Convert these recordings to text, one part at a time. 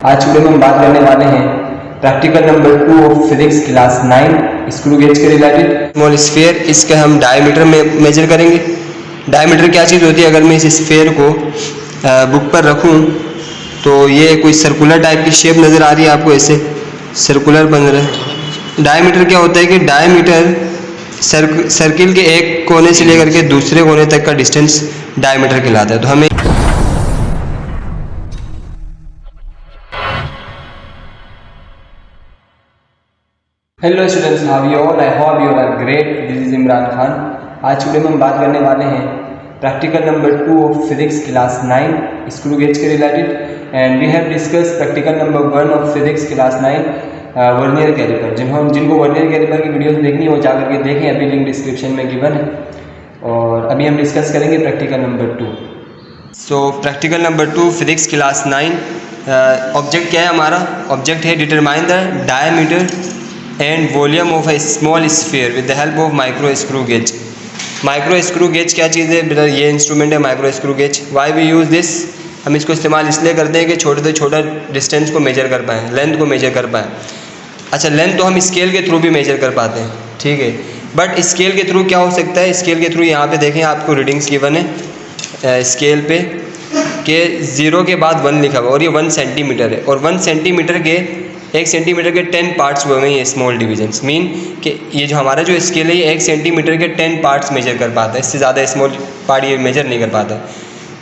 आज वीडियो में हम बात करने वाले हैं practical number 2 of physics class 9 screw gauge के रिलेटेड। स्मॉल स्फीयर, इसके हम डायमीटर में मेजर करेंगे। डायमीटर क्या चीज़ होती है? अगर मैं इस स्फीयर को बुक पर रखूं तो ये कोई सर्कुलर टाइप की शेप नज़र आ रही है आपको, ऐसे सर्कुलर बन रहा है। डायमीटर क्या होता है कि डायमीटर सर्किल के एक कोने से लेकर के दूसरे कोने तक का डिस्टेंस डायमीटर कहलाता है। तो हमें hello students, how you all? I hope you are great. This is Imran Khan. आज वीडियो में हम बात करने वाले हैं practical number 2 of physics class 9 screw gauge के related, and we have discuss practical number 1 of physics class 9 vernier calliper. जिनको vernier calliper की वीडियोस देखनी हो जा करके देखें, अभी लिंक डिस्क्रिप्शन में गिवन है। और अभी हम डिस्कस करेंगे practical number 2। So practical number 2 physics class 9, object क्या है हमारा? ऑब्जेक्ट है determine the diameter and volume of a small sphere with the help of micro screw gauge. Micro screw gauge क्या चीज़ है बेटा? ये इंस्ट्रूमेंट है micro screw gauge. Why we use this? हम इसको इस्तेमाल इसलिए करते हैं कि छोटे से छोटा डिस्टेंस को मेजर कर पाएँ, लेंथ को मेजर कर पाएँ। अच्छा, लेंथ तो हम स्केल के थ्रू भी मेजर कर पाते हैं, ठीक है, बट स्केल के थ्रू क्या हो सकता है? स्केल के थ्रू यहाँ पे देखें, आपको रीडिंग्स गिवन है स्केल पे कि 0 के बाद 1 लिखा हुआ और ये 1 सेंटीमीटर है, और 1 सेंटीमीटर के 1 सेंटीमीटर के 10 पार्ट्स हुए हैं ये स्मॉल डिवीजन्स। मीन कि ये जो हमारा जो स्केल है ये 1 सेंटीमीटर के 10 पार्ट्स मेजर कर पाता है, इससे ज़्यादा स्मॉल पार्ट ये मेजर नहीं कर पाता।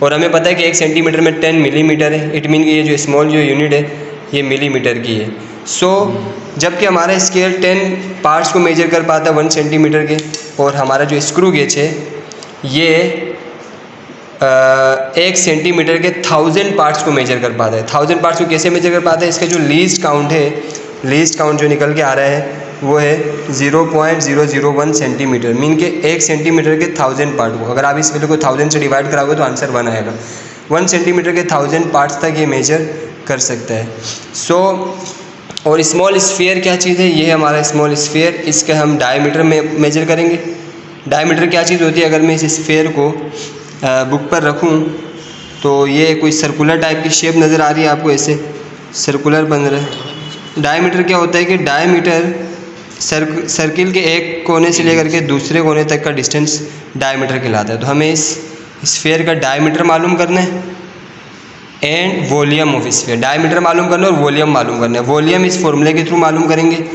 और हमें पता है कि 1 सेंटीमीटर में 10 मिलीमीटर है। इट मीन कि ये जो स्मॉल जो यूनिट है ये मिलीमीटर की है। सो जबकि हमारा स्केल 10 पार्ट्स को मेजर कर पाता है 1 सेंटीमीटर के, और हमारा जो स्क्रू गेज है ये 1 सेंटीमीटर के 1000 पार्ट्स को मेजर कर पाता है। 1000 पार्ट्स को कैसे मेजर कर पाता है? इसका जो लीस्ट काउंट है, लीस्ट काउंट जो निकल के आ रहा है वो है 0.001 सेंटीमीटर। मीन के 1 सेंटीमीटर के 1000 पार्ट को अगर आप इस वैल्यू को 1000 से डिवाइड कराओगे तो आंसर 1 आएगा। 1 सेंटीमीटर के 1000 पार्ट्स तक ये मेजर कर सकता है। सो और स्मॉल स्फीयर क्या चीज़ है? ये है हमारा स्मॉल स्फीयर। इसके हम डायमीटर में मेजर करेंगे। डायमीटर क्या चीज़ होती है? अगर मैं इस स्फीयर को बुक पर रखूं तो ये कोई सर्कुलर टाइप की शेप नज़र आ रही है आपको, ऐसे सर्कुलर बन रहा है। डायमीटर क्या होता है कि डायमीटर सर्किल के एक कोने से लेकर के दूसरे कोने तक का डिस्टेंस डायमीटर कहलाता है। तो हमें इस स्फीयर का डायमीटर मालूम करना है and volume of sphere. Diameter मालूम करना है और वॉल्यूम मालूम करना है। वॉल्यूम इस फॉर्मूले के थ्रू मालूम करेंगे।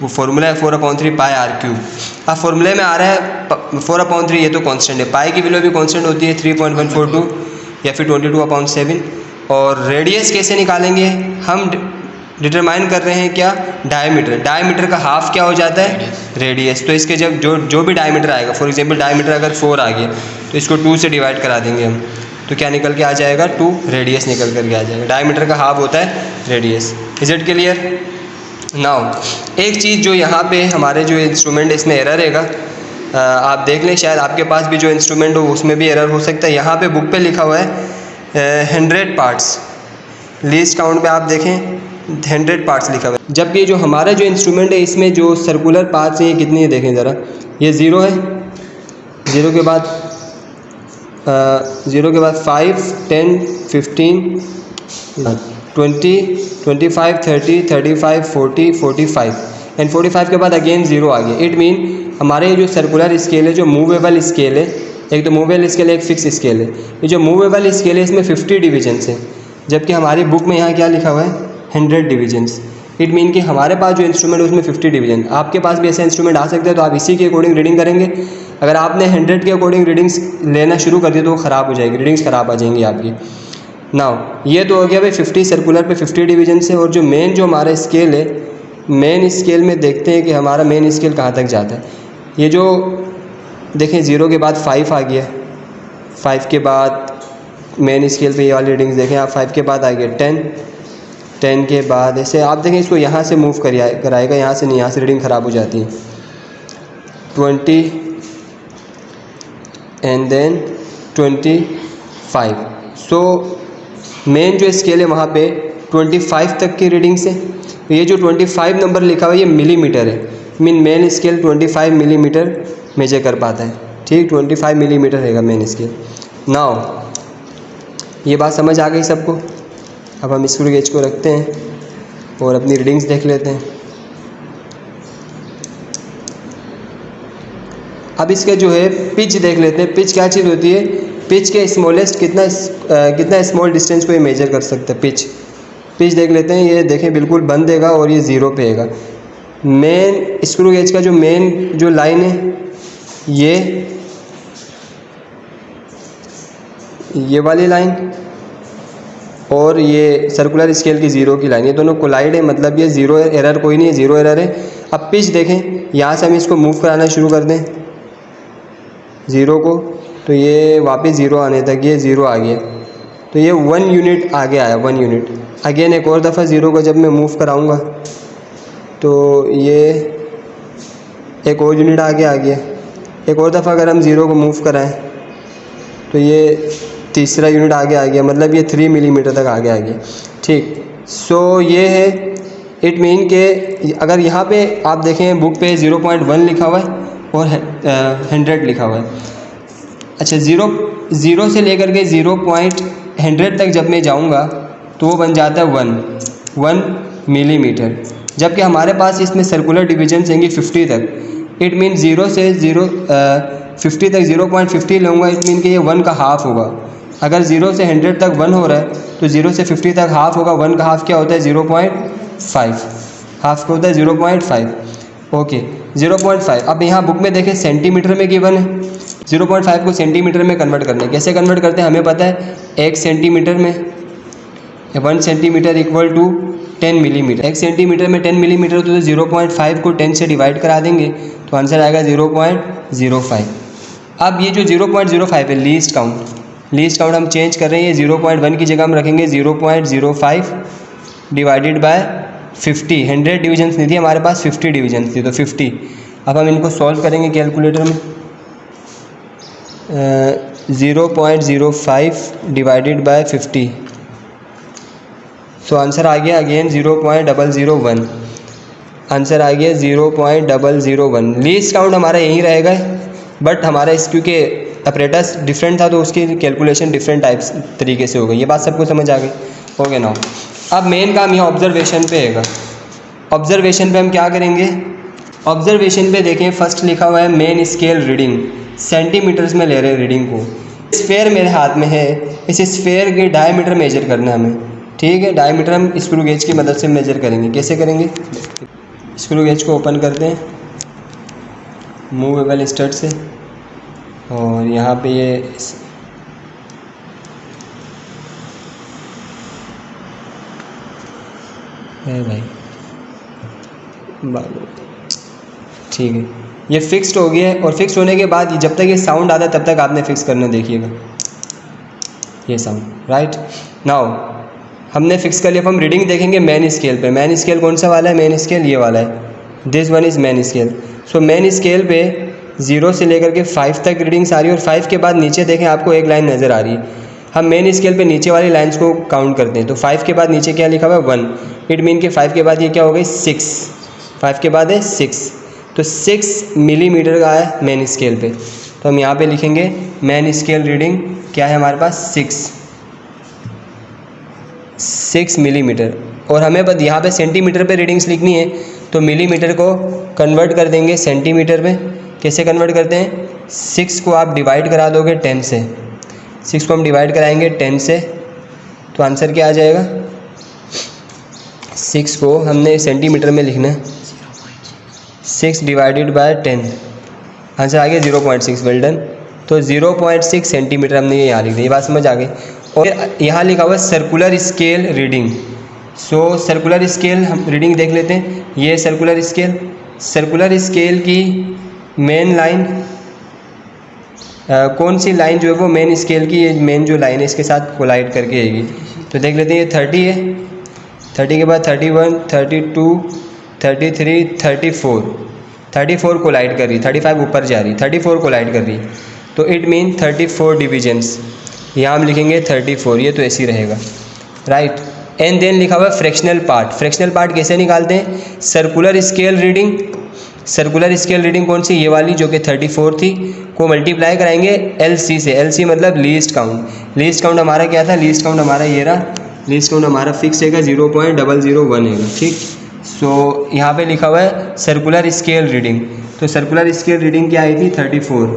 वो फॉर्मूला है 4/3 पाई r³। अब फॉर्मूले में आ रहा है 4/3, ये तो कांस्टेंट है। पाई की वैल्यू भी कांस्टेंट होती है 3.142 या फिर 22/7। और रेडियस कैसे निकालेंगे? हम डिटरमाइन कर रहे हैं क्या? डायमीटर। डायमीटर का हाफ क्या हो जाता है? रेडियस। तो इसके जब जो भी डायमीटर आएगा, फॉर एग्जांपल डायमीटर अगर 4 आ गया तो इसको 2 से डिवाइड करा देंगे हम, तो क्या निकल के आ जाएगा? 2 रेडियस निकल कर के आ जाएगा। डायमीटर का हाफ होता है radius. Is it clear? Now एक चीज़ जो यहाँ पे हमारे जो इंस्ट्रूमेंट है इसमें एरर रहेगा, आप देख लें, शायद आपके पास भी जो इंस्ट्रूमेंट हो उसमें भी एरर हो सकता है। यहाँ पे बुक पे लिखा हुआ है 100 पार्ट्स। लीस्ट काउंट पे आप देखें 100 पार्ट्स लिखा हुआ है, जबकि जो हमारा जो इंस्ट्रूमेंट है इसमें जो सर्कुलर पार्ट्स हैं ये कितनी है देखें ज़रा। ये 0 है, 0 के बाद 5, 10, 15, 20, 25, 30, 35, 40, 45 एंड 45 के बाद अगेन 0 आ गया। इट मीन हमारे जो सर्कुलर स्केल है, जो मूवेबल स्केल है, एक तो मूवेबल स्केल है, एक फिक्स स्केल है। ये जो मूवेबल स्केल है इसमें 50 डिवीजन्स हैं, जबकि हमारी बुक में यहाँ क्या लिखा हुआ है? 100 डिवीजन्स। इट मीन कि हमारे पास जो इंस्ट्रूमेंट है उसमें 50 डिवीजन। आपके पास भी ऐसा इंस्ट्रूमेंट आ सकता है, तो आप इसी के अकॉर्डिंग रीडिंग करेंगे। अगर आपने 100 के अकॉर्डिंग रीडिंग्स लेना शुरू कर दिया तो वो ख़राब हो जाएगी, रीडिंग्स ख़राब आ जाएंगी आपकी। नाउ ये तो हो गया भाई 50 सर्कुलर पे 50 डिवीजन से। और जो मेन जो हमारा स्केल है, मेन स्केल में देखते हैं कि हमारा मेन स्केल कहाँ तक जाता है। ये जो देखें 0 के बाद 5 आ गया, 5 के बाद मेन स्केल पे ये वाली रीडिंग्स देखें आप, 5 के बाद आ गया 10 के बाद ऐसे आप देखें इसको यहाँ से मूव कराएगा, यहाँ से नहीं, यहाँ से रीडिंग ख़राब हो जाती है। 20 एंड देन 25। सो मेन जो स्केल है वहाँ पे 25 तक की रीडिंग्स है। तो ये जो 25 नंबर लिखा हुआ है ये मिलीमीटर है। Mean main scale 25 millimetre measure कर पाता है, ठीक, 25 मिलीमीटर रहेगा मेन स्केल। नाउ ये बात समझ आ गई सबको? अब हम स्क्रू गेज को रखते हैं और अपनी रीडिंग्स देख लेते हैं। अब इसके जो है पिच देख लेते हैं। पिच क्या चीज़ होती है? पिच के स्मॉलेस्ट कितना स्मॉल डिस्टेंस को ये मेजर कर सकता है। पिच देख लेते हैं। ये देखें बिल्कुल बंद देगा और ये ज़ीरो पे आएगा। मेन स्क्रू गेज का जो मेन जो लाइन है ये वाली लाइन और ये सर्कुलर स्केल की ज़ीरो की लाइन, ये दोनों कोलाइड है, मतलब ये ज़ीरो एरर कोई नहीं है, ज़ीरो एरर है। अब पिच देखें, यहाँ से हम इसको मूव कराना शुरू कर दें ज़ीरो को, तो ये वापस ज़ीरो आने तक ये ज़ीरो आ गया, तो ये 1 यूनिट आगे आया, 1 यूनिट। अगेन एक और दफ़ा ज़ीरो को जब मैं मूव कराऊँगा तो ये एक और यूनिट आगे आ गया। एक और दफ़ा अगर हम ज़ीरो को मूव कराएं तो ये तीसरा यूनिट आगे आ गया, मतलब ये 3 मिलीमीटर तक आगे आ गया। ठीक, सो ये है इट मीन के अगर यहाँ पे आप देखें बुक पे 0.1 लिखा हुआ है और 100 लिखा हुआ है। अच्छा, ज़ीरो से लेकर के 0.100 तक जब मैं जाऊँगा तो वो बन जाता है 1 मिलीमीटर, जबकि हमारे पास इसमें सर्कुलर डिवीजन होंगे 50 तक। इट मीन 0 से 50 तक 0.50 लूँगा, इट मीन कि ये 1 का हाफ़ होगा। अगर 0 से 100 तक 1 हो रहा है तो 0 से 50 तक हाफ़ होगा। 1 का हाफ़ क्या होता है? 0.5। हाफ़ क्या होता है? 0.5। ओके, 0.5। अब यहाँ बुक में देखें सेंटीमीटर में गिवन है। 0.5 को सेंटीमीटर में कन्वर्ट करना है। कैसे कन्वर्ट करते हैं? हमें पता है 1 सेंटीमीटर में 1 centimetre equal to 10 millimetre. 1 centimetre में 10 मिलीमीटर तो 0.5 को 10 से डिवाइड करा देंगे तो आंसर आएगा 0.05। अब ये जो 0.05 है लीस्ट काउंट हम चेंज कर रहे हैं। ये 0.1 की जगह हम रखेंगे 0.05 डिवाइडेड बाय 50। 100 डिविजन्स नहीं थी हमारे पास, 50 डिविजन्स थी, तो 50। अब हम इनको सॉल्व करेंगे कैलकुलेटर में। 0.05 डिवाइडेड बाय 50, तो आंसर आ गया अगेन 0.001। आंसर आ गया 0.001। लीस्ट काउंट हमारा यहीं रहेगा, बट हमारा इस क्योंकि अपरेटस डिफरेंट था तो उसकी कैलकुलेशन डिफरेंट टाइप्स तरीके से हो गई। ये बात सबको समझ आ गई? ओके नाउ अब मेन काम यहाँ ऑब्जर्वेशन पे है। ऑब्जर्वेशन पे हम क्या करेंगे? ऑब्जर्वेशन पे देखें, फर्स्ट लिखा हुआ है मेन स्केल रीडिंग, सेंटीमीटर्स में ले रहे हैं रीडिंग को। स्फेयर मेरे हाथ में है, इस स्फेयर के डायमीटर मेजर करना है हमें। ठीक है, डायमीटर हम स्क्रू गेज की मदद से मेजर करेंगे। कैसे करेंगे? स्क्रू गेज को ओपन करते हैं मूवेबल स्टड से, और यहाँ पे ये है भाई, ठीक है, ये फिक्स्ड हो गया है। और फिक्स होने के बाद जब तक ये साउंड आता है तब तक आपने फिक्स करना, देखिएगा ये साउंड। राइट नाउ हमने फिक्स कर लिया। अब हम रीडिंग देखेंगे मेन स्केल पे। मेन स्केल कौन सा वाला है? मेन स्केल ये वाला है, this one is main scale. So main scale पे 0 से लेकर के 5 तक रीडिंग्स आ रही है, और 5 के बाद नीचे देखें आपको एक लाइन नज़र आ रही है। हम मेन स्केल पे नीचे वाली लाइंस को काउंट करते हैं, तो 5 के बाद नीचे क्या लिखा हुआ है? 1। इट मीन कि 5 के बाद ये क्या हो गई? 6। 5 के बाद है 6, तो 6 मिलीमीटर का है मेन स्केल पे। तो हम यहाँ पे लिखेंगे मेन स्केल रीडिंग क्या है हमारे पास? 6 मिलीमीटर। और हमें बस यहाँ पे सेंटीमीटर पे रीडिंग्स लिखनी है, तो मिलीमीटर को कन्वर्ट कर देंगे सेंटीमीटर पे। कैसे कन्वर्ट करते हैं? 6 को आप डिवाइड करा दोगे 10 से। 6 को हम डिवाइड कराएंगे 10 से, तो आंसर क्या आ जाएगा? 6 को हमने सेंटीमीटर में लिखना है, 6 डिवाइडेड बाय 10, आंसर आ गया 0.6। Well done. तो 0.6 सेंटीमीटर हमने ये यहाँ लिख दिया। ये बात समझ आ गई। और यहाँ लिखा हुआ है सर्कुलर स्केल रीडिंग। सो सर्कुलर स्केल हम रीडिंग देख लेते हैं। ये सर्कुलर स्केल की मेन लाइन कौन सी लाइन जो है वो मेन स्केल की ये मेन जो लाइन है इसके साथ कोलाइड करके आएगी। तो देख लेते हैं, ये 30 है, 30 के बाद 31, 32, 33, 34 कोलाइड कर रही, 35 ऊपर जा रही, 34 कोलाइड कर रही, तो इट मीन 34 डिविजन्स। यहाँ हम लिखेंगे 34, ये तो ऐसे ही रहेगा। राइट, एंड देन लिखा हुआ है फ्रैक्शनल पार्ट कैसे निकालते हैं? सर्कुलर स्केल रीडिंग कौन सी? ये वाली जो कि 34 थी, को मल्टीप्लाई कराएंगे LC से। LC मतलब लीस्ट काउंट। लीस्ट काउंट हमारा क्या था? लीस्ट काउंट हमारा ये रहा, लीस्ट काउंट हमारा फिक्स रहेगा 0.001 है, ठीक। सो यहाँ पे लिखा हुआ है सर्कुलर स्केल रीडिंग, तो सर्कुलर स्केल रीडिंग क्या आई थी 34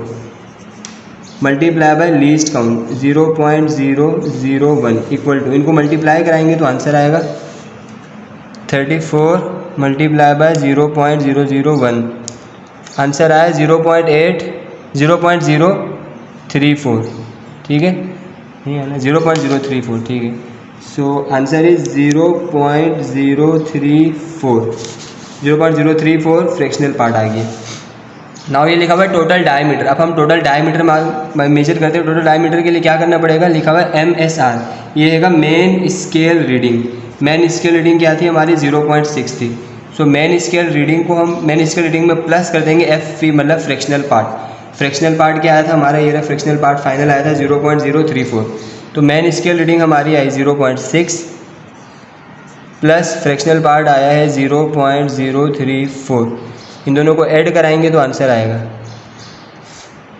multiply by least count 0.001 equal to, इनको मल्टीप्लाई कराएंगे तो आंसर आएगा 34 मल्टीप्लाई बाय 0.001, आंसर आया 0.034, ठीक है, नहीं है ना 0.034, ठीक है। So answer is 0.034 fractional part आ गया। नाउ ये लिखा हुआ है टोटल डायमीटर। अब हम टोटल डायमीटर मेजर करते हैं। टोटल डायमीटर के लिए क्या करना पड़ेगा, लिखा हुआ है MSR, ये है main scale reading. Main scale reading क्या थी हमारी 0.6 थी। सो मेन स्केल रीडिंग को हम मेन स्केल रीडिंग में प्लस कर देंगे FP मतलब फ्रैक्शनल पार्ट। फ्रैक्शनल पार्ट क्या आया था हमारा, ये रहा फ्रैक्शनल पार्ट फाइनल आया था 0.034। तो मेन स्केल रीडिंग हमारी आई 0.6 प्लस फ्रैक्शनल पार्ट आया है 0.034। इन दोनों को ऐड कराएंगे तो आंसर आएगा।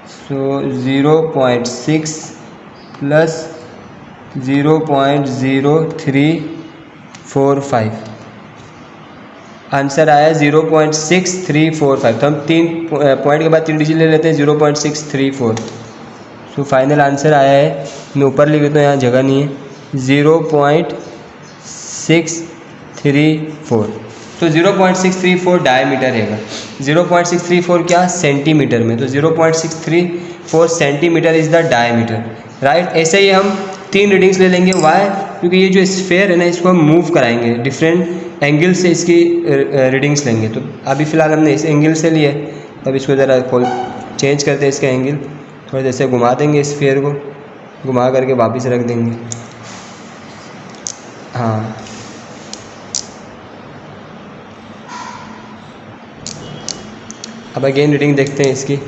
सो 0.6 प्लस 0.0345, आंसर आया 0.6345। तो हम 3 पॉइंट के बाद 3 डिजिट ले लेते हैं 0.634। सो फाइनल आंसर आया है, मैं ऊपर लिख देता हूँ, यहाँ जगह नहीं है, 0.634। तो 0.634 डायमीटर रहेगा। 0.634 क्या सेंटीमीटर में, तो 0.634 centimetre is the diameter, right. ऐसे ही हम 3 रीडिंग्स ले लेंगे। वाई, क्योंकि ये जो स्फेयर है ना, इसको हम मूव कराएंगे, डिफरेंट एंगल से इसकी रीडिंग्स लेंगे। तो अभी फ़िलहाल हमने इस एंगल से लिए, अब इसको ज़रा चेंज करते हैं, इसका एंगल थोड़ा जैसे घुमा देंगे, स्फेयर को घुमा करके वापस रख देंगे। हाँ, अब अगेन रीडिंग देखते हैं इसकी।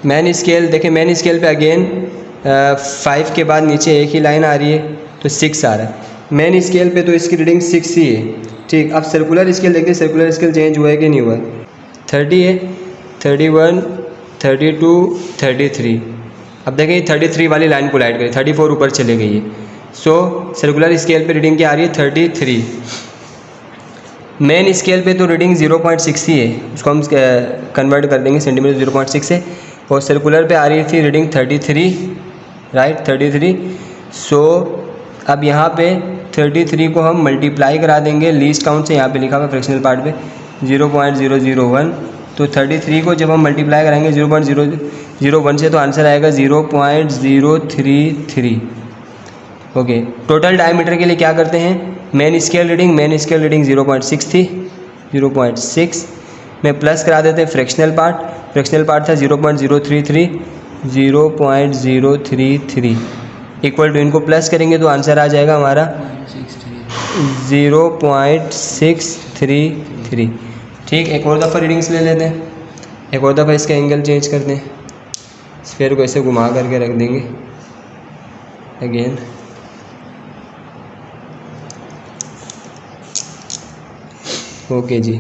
मैन स्केल देखें, मैन स्केल पे अगेन 5 के बाद नीचे एक ही लाइन आ रही है, तो 6 आ रहा है। मैन स्केल पे तो इसकी रीडिंग 6 ही है, ठीक। अब सर्कुलर स्केल देखते हैं, सर्कुलर स्केल चेंज हुआ है कि नहीं हुआ है। 30 है, 31, 32, 33। अब देखें 33 वाली लाइन को लाइट करें, 34 ऊपर चले गई है। सो सर्कुलर स्केल पे रीडिंग क्या आ रही है 33। मेन स्केल पे तो रीडिंग 0.6 ही है, उसको हम कन्वर्ट कर देंगे सेंटीमीटर 0.6 से। और सर्कुलर पे आ रही थी रीडिंग 33, राइट 33। सो अब यहाँ पे 33 को हम मल्टीप्लाई करा देंगे लीस्ट काउंट से, यहाँ पे लिखा हुआ फ्रैक्शनल पार्ट पे 0.001। तो 33 को जब हम मल्टीप्लाई कराएंगे 0.001 से, तो आंसर आएगा 0.033। ओके, टोटल डायमीटर के लिए क्या करते हैं, मेन स्केल रीडिंग 0.6 थी, 0.6 में प्लस करा देते हैं फ्रैक्शनल पार्ट था 0.033, 0.033 इक्वल टू, इनको प्लस करेंगे तो आंसर आ जाएगा हमारा 0.633, ठीक। एक और दफ़ा रीडिंग्स ले लेते हैं, एक और दफ़ा इसका एंगल चेंज करते हैं, स्फीयर को ऐसे घुमा करके रख देंगे अगेन। ओके जी,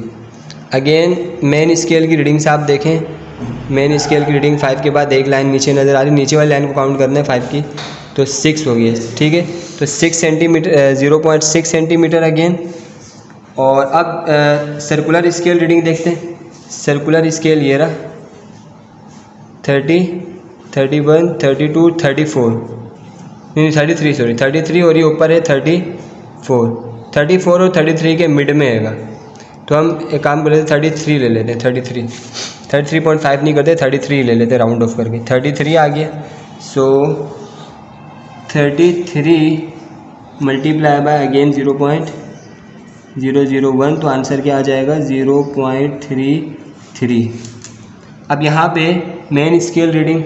अगेन मेन स्केल की रीडिंग्स आप देखें। मेन स्केल की रीडिंग 5 के बाद एक लाइन नीचे नज़र आ रही है, नीचे वाली लाइन को काउंट करना है 5 की, तो 6 हो गई, ठीक है। तो 6 सेंटीमीटर 0.6 सेंटीमीटर अगेन। और अब सर्कुलर स्केल रीडिंग देखते हैं। सर्कुलर स्केल ये रहा 30, 31, 32, 34, नहीं 33, सॉरी 33, और ये ऊपर है 34 और 33 के मिड में हैगा। तो हम एक काम कर लेते हैं 33 ले लेते हैं, 33.5 नहीं करते, 33 ले लेते हैं राउंड ऑफ करके, 33 आ गया। सो 33 मल्टीप्लाई बाय अगेन 0.001, तो आंसर क्या आ जाएगा 0.33। अब यहाँ पे मेन स्केल रीडिंग,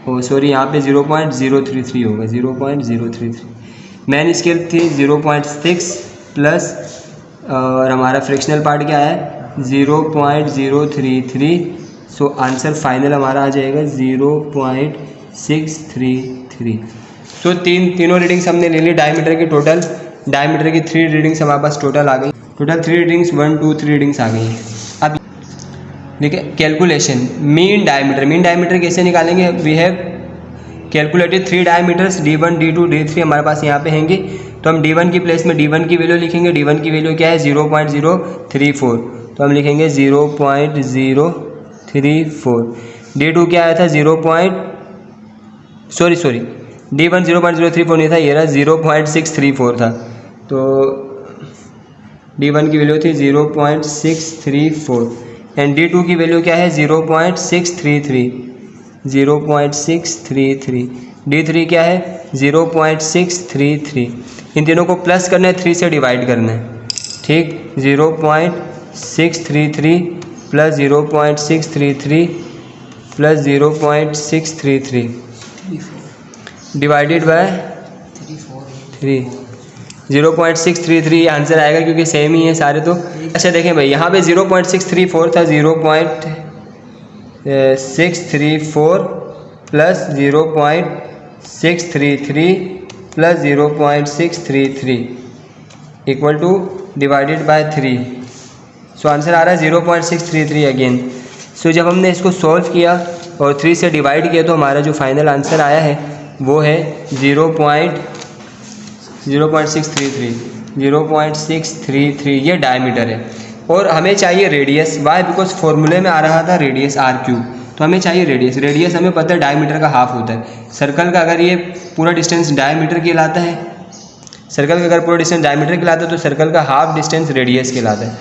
ओ सॉरी यहाँ पे 0.033 होगा, 0.033। मेन स्केल थी 0.6 प्लस और हमारा फ्रैक्शनल पार्ट क्या है 0.033। सो आंसर फाइनल हमारा आ जाएगा 0.633। सो तीनों रीडिंग्स हमने ले ली डायमीटर की। टोटल डायमीटर की 3 रीडिंग्स हमारे पास टोटल आ गई। टोटल 3 रीडिंग्स 1, 2, 3 रीडिंग्स आ गई हैं। अब देखिए कैलकुलेशन मीन डायमीटर कैसे निकालेंगे। We have calculated 3 diameters D1, D2, D3 हमारे पास यहाँ पे होंगे। तो हम D1 की प्लेस में D1 की वैल्यू लिखेंगे। D1 की वैल्यू क्या है 0.034, तो हम लिखेंगे 0.034। D2 क्या आया था D1 0.034 नहीं था, ये रहा 0.634 था। तो D1 की वैल्यू थी 0.634 एंड D2 की वैल्यू क्या है 0.633। D3 क्या है 0.633। इन तीनों को प्लस करना है, 3 से डिवाइड करना है, ठीक। 0.633 plus 0.633 plus 0.633 divided by 3, 0.633 answer आएगा क्योंकि सेम ही है सारे। तो अच्छा देखें भाई, यहाँ पे 0.634 था, 0.634 plus 0.633 plus 0.633 equal to divided by 3। So answer आ रहा है 0.633 अगेन। सो जब हमने इसको सॉल्व किया और 3 से डिवाइड किया तो हमारा जो फाइनल आंसर आया है वो है 0.633। ये डायमीटर है और हमें चाहिए रेडियस। वाई? बिकॉज फॉर्मूले में आ रहा था रेडियस r3, तो हमें चाहिए रेडियस। रेडियस हमें पता है डायमीटर का हाफ होता है। सर्कल का अगर ये पूरा डिस्टेंस डायमीटर कहलाता है, सर्कल का अगर पूरा डिस्टेंस डायमीटर कहलाता है तो सर्कल का हाफ डिस्टेंस रेडियस कहलाता है।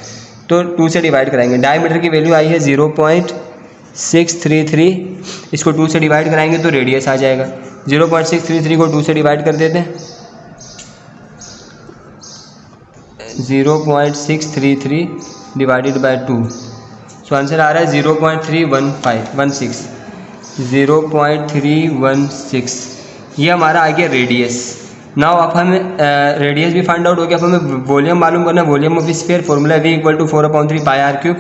तो 2 से डिवाइड कराएंगे। डायमीटर की वैल्यू आई है 0.633, इसको 2 से डिवाइड कराएंगे तो रेडियस आ जाएगा। 0.633 को 2 से डिवाइड कर देते हैं, 0.633 डिवाइडेड बाय 2। सो आंसर आ रहा है 0.316। ये हमारा आ गया रेडियस। नाउ अब हमें रेडियस भी फाइंड आउट हो गया। अब हमें वॉल्यूम मालूम करना है। Volume of sphere formula V = 4/3 pi r3।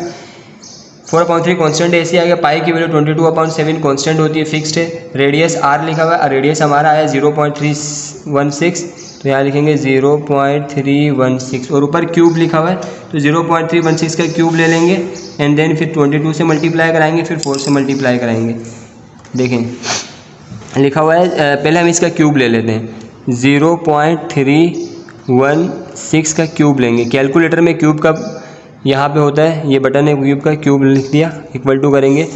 4/3 constant ऐसे आ गया। पाई की वैल्यू 22/7 कॉन्स्टेंट होती है, फिक्स्ड है। रेडियस r लिखा हुआ है, रेडियस हमारा आया 0.316, तो यहाँ लिखेंगे 0.316 और ऊपर क्यूब लिखा हुआ है तो 0.316 का क्यूब ले लेंगे एंड देन फिर 22 से मल्टीप्लाई कराएंगे, फिर 4 से मल्टीप्लाई कराएंगे। देखें लिखा हुआ है, पहले हम इसका क्यूब ले लेते हैं। 0.316 का क्यूब लेंगे। कैलकुलेटर में क्यूब का यहाँ पे होता है, ये बटन है, क्यूब का क्यूब लिख दिया, इक्वल टू करेंगे।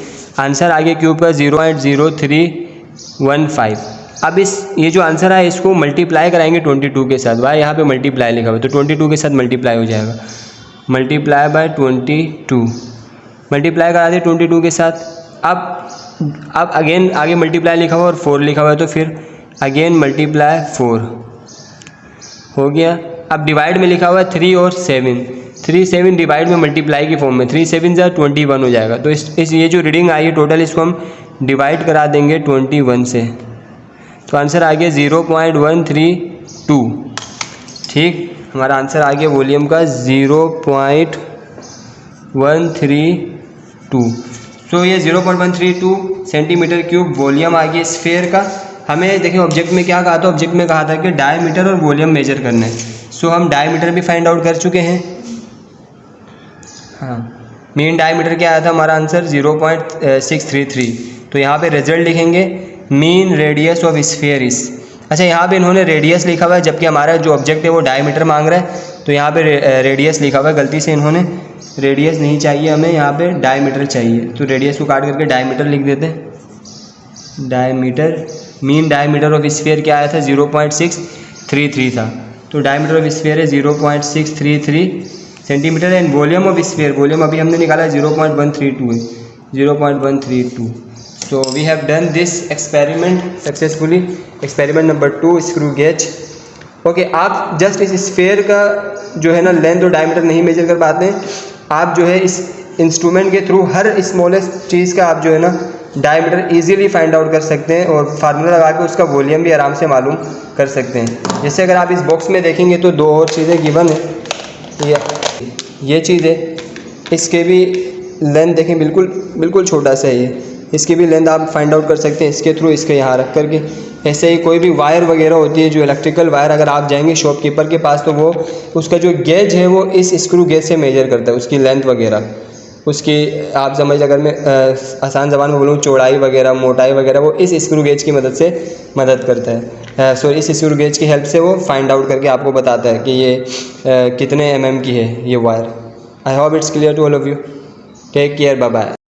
आंसर आ गया क्यूब का 0.0315। अब ये जो आंसर है इसको मल्टीप्लाई कराएंगे 22 के साथ। भाई यहाँ पे मल्टीप्लाई लिखा हुआ है तो 22 के साथ मल्टीप्लाई हो जाएगा। मल्टीप्लाई बाय 22, मल्टीप्लाई करा दे 22 के साथ। अब अगेन आगे मल्टीप्लाई लिखा हुआ और 4 लिखा हुआ है तो फिर अगेन मल्टीप्लाई 4 हो गया। अब डिवाइड में लिखा हुआ है 3 और 7, 3 7 डिवाइड में मल्टीप्लाई की फॉर्म में 3 7 जा 21 हो जाएगा। तो इस ये जो रीडिंग आई है टोटल, इसको हम डिवाइड करा देंगे 21 से, तो आंसर आ गया 0.132। ठीक, हमारा आंसर आ गया वॉल्यूम का 0.132। तो ये 0.132 सेंटीमीटर क्यूब वॉल्यूम आ गया स्फीयर का। हमें देखिए ऑब्जेक्ट में क्या कहा था, ऑब्जेक्ट में कहा था कि डायमीटर और वॉल्यूम मेजर करना है। सो हम डायमीटर भी फाइंड आउट कर चुके हैं। हाँ, मीन डायमीटर क्या आया था हमारा आंसर 0.633। तो यहाँ पे रिजल्ट लिखेंगे mean radius of sphere is. अच्छा, यहाँ पे इन्होंने रेडियस लिखा हुआ है जबकि हमारा जो ऑब्जेक्ट है वो डायमीटर मांग रहा है, तो यहाँ पे रेडियस लिखा हुआ है, गलती से इन्होंने रेडियस नहीं चाहिए हमें, यहाँ पे डायमीटर चाहिए। तो रेडियस को काट करके डायमीटर लिख देते हैं। Diameter, mean diameter of sphere क्या आया था 0.633 था, तो डायमीटर ऑफ स्फीयर है 0.633 centimetre and volume of sphere, volume अभी हमने निकाला है 0.132 है, 0.132। So we have done this experiment successfully, experiment number 2 screw gauge। Okay, आप जस्ट इस स्फीयर का जो है ना लेंथ और डायमीटर नहीं मेजर कर पाते हैं, आप जो है इस इंस्ट्रूमेंट के थ्रू हर स्मॉलेस्ट चीज़ का आप जो है ना डायमीटर इजीली फाइंड आउट कर सकते हैं और फार्मूला लगा के उसका वॉल्यूम भी आराम से मालूम कर सकते हैं। जैसे अगर आप इस बॉक्स में देखेंगे तो 2 और चीज़ें गिवन है। ये चीज़ है, इसके भी लेंथ देखें बिल्कुल छोटा सा है ये, इसकी भी लेंथ आप फाइंड आउट कर सकते हैं इसके थ्रू, इसके यहाँ रख करके। ऐसे ही कोई भी वायर वगैरह होती है जो इलेक्ट्रिकल वायर, अगर आप जाएंगे शॉपकीपर के पास तो वो उसका जो गेज है वो इस स्क्रू गेज से मेजर करता है, उसकी लेंथ वगैरह उसकी आप समझ, अगर मैं आसान ज़बान में बोलूँ, चौड़ाई वगैरह, मोटाई वगैरह, वो इस स्क्रू गेज की मदद से मदद करता है। सो इस स्क्रू गेज की हेल्प से वो फाइंड आउट करके आपको बताता है कि ये कितने mm की है ये wire. I hope it's clear to all of you. Take care, bye bye.